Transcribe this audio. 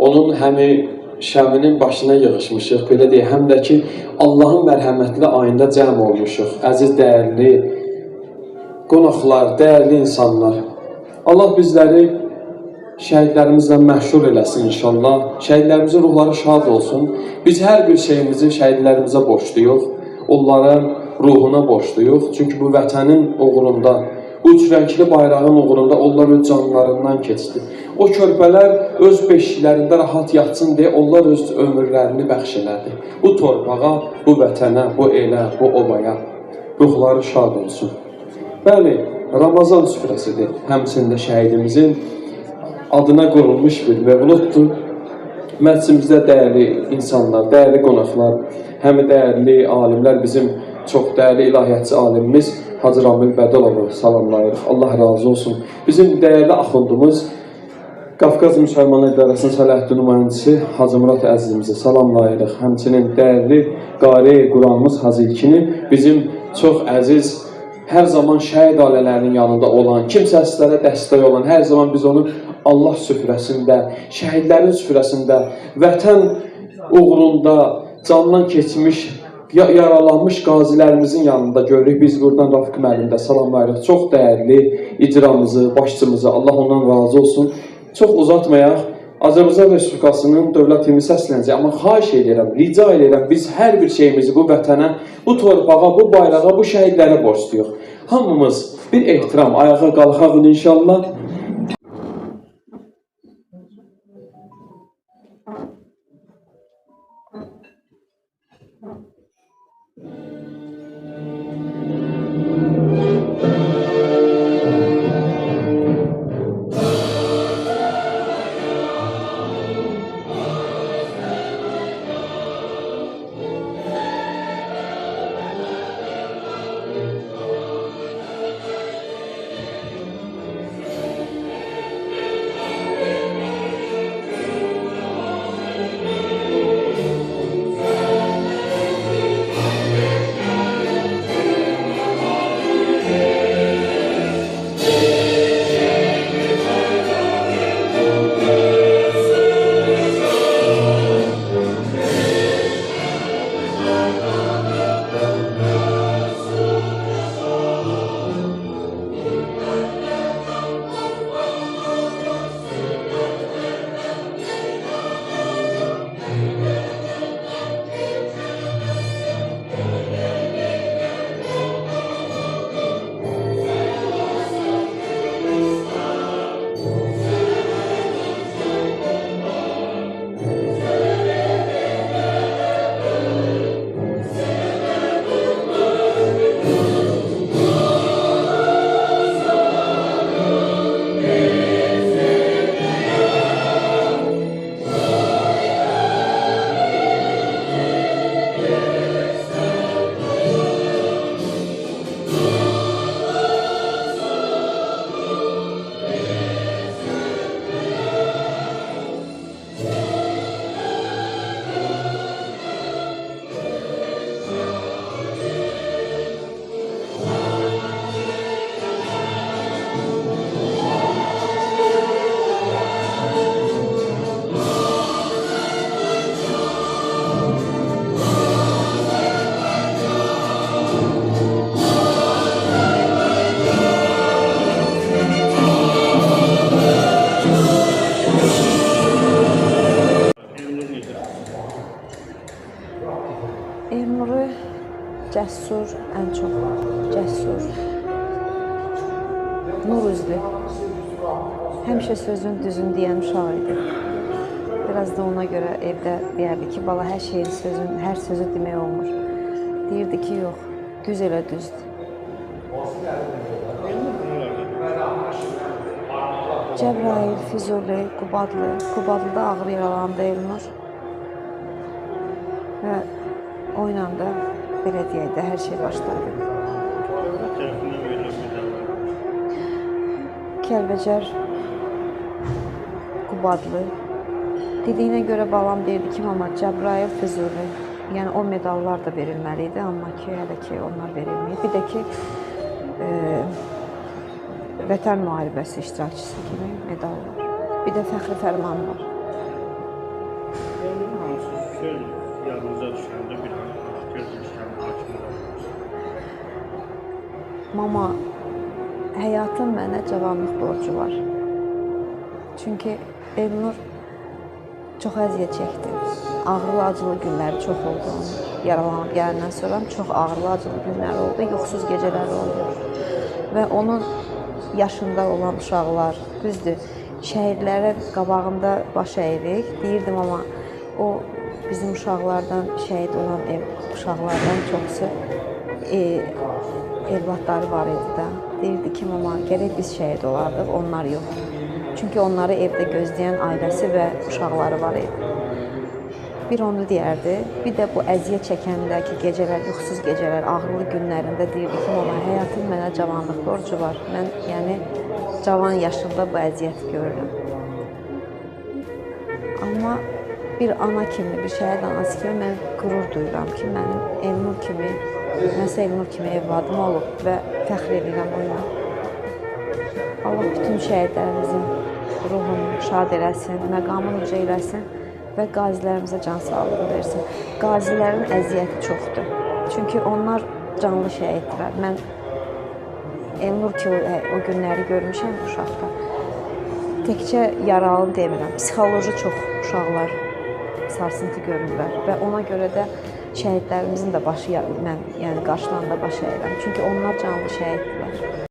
onun həmi şəminin başına yığışmışıq, belə deyək, həm də ki, Allahın mərhəmətli ayında cəm olmuşuq. Əziz, dəyərli qonaqlar, dəyərli insanlar. Allah bizləri şəhidlərimizlə məşhur eləsin inşallah. Şəhidlərimizin ruhları şad olsun. Biz hər bir şeyimizi şəhidlərimizə borçluyuq. Onların ruhuna borçluyuq. Çünki bu vətənin uğrunda, bu üç rəngli bayrağın uğrunda onlar öz canlarından keçdi. O körpələr öz beşiklərində rahat yatsın deyə onlar öz ömürlərini bəxş elədi. Bu torpağa, bu vətənə, bu elə, bu obaya ruhları şad olsun. Bəli, Ramazan süfrəsidir. Həmçində şəhidimizin adına qurulmuş bir mövluddur. Məclisimizdə dəyərli insanlar, dəyərli qonaqlar, həm dəyərli alimlər, bizim çox dəyərli ilahiyyatçı alimimiz Hacı Ramil Bədəlovu salamlayırıq. Allah razı olsun. Bizim dəyərli axundumuz Qafqaz Müsəlman İdarəsinin Səlahəddin nümayəndəsi Hacı Murad Əzizimizi salamlayırıq. Həmçinin dəyərli qari Quranımız Hacı İlkini bizim çox əziz, hər zaman şəhid ailələrinin yanında olan, kimsəsizlərə dəstək olan, hər zaman biz onu Allah süfrəsində, şəhidlərin süfrəsində, vətən uğrunda candan keçmiş, yaralanmış qazilərimizin yanında görürük. Biz buradan Rafiq müəllimdə salamlayırıq. Çox dəyərli icramızı, başçımızı, Allah ondan razı olsun. Çox uzatmayaq, Azərbaycan Respublikasının dövlət himni səslənəcək, amma xahiş edirəm, rica edirəm, biz hər bir şeyimizi bu vətənə, bu torpağa, bu bayrağa, bu şəhidlərə borçluyuq. Hamımız bir ehtiram, ayağa qalxaq inşallah. Elnuru cəssur, ən çox cəssur, nur üzlü, həmişə sözün düzün deyən uşaq idi. Biraz da ona görə evdə deyərdi ki, bala hər şeyin sözün, hər sözü demək olmur. Deyirdi ki, yox, düz elə düzdür. Cəbrayil, Füzuli, Qubadlıda ağır yaralandı Elnur. Və o ilə də belə deyək də hər şey başladı. Kəlbəcər, Qubadlı. Dediyinə görə balam deyirdi ki, mama Cəbrayil, Füzuli. Yəni o medallar da verilməli idi, amma ki, hələ ki onlar verilməyib. Bir də ki, Vətən müharibəsi iştirakçısı kimi medal var. Bir də fəxri fərman var. yadınıza düşəndə bir an göz yaşlarına hakim olursunuz. Mama, həyatın mənə cavanlıq borcu var. Çünki Elnur çox əziyyət çəkdi. Ağrılı, acılı günləri çox oldu onun. Yaralanıb gələndən sonra çox ağrılı, acılı günləri oldu, yuxusuz gecələri oldu. Və onun yaşında olan uşaqlar, düzdür, şəhidlərin qabağında baş əyirik. Deyirdim, amma o bizim uşaqlardan, şəhid olan uşaqlardan çoxsu evladları var idi də. Deyirdi ki, mama, gərək biz şəhid olardıq, onlar yox. Çünki onları evdə gözləyən ailəsi və uşaqları var idi. Bir onu deyərdi, bir də bu əziyyət çəkəndəki gecələr, yuxusuz gecələr, ağrılı günlərində deyirdi ki, mama, həyatın mənə cavanlıq borcu var. Mən, yəni, cavan yaşımda bu əziyyəti görürəm. Amma bir ana kimi, bir şəhid anası kimi mən qürur duyuram ki, mənim Elnur kimi, nəsə Elnur kimi evladım olub və fəxr edirəm oyuna. Allah bütün şəhidlərimizin ruhunu şad eləsin, məqamını uca eləsin və qazilərimizə can sağlığı versin. Qazilərin əziyyəti çoxdur. Çünki onlar canlı şəhiddirlər. Mən Elnur ki, o günləri görmüşəm uşaqda. Təkcə yaralı demirəm, psixoloji çox uşaqlar sarsıntı görürlər və ona görə də şəhidlərimizin də başı, mən yəni qarşılarında baş əyirəm. Çünki onlar canlı şəhiddirlər.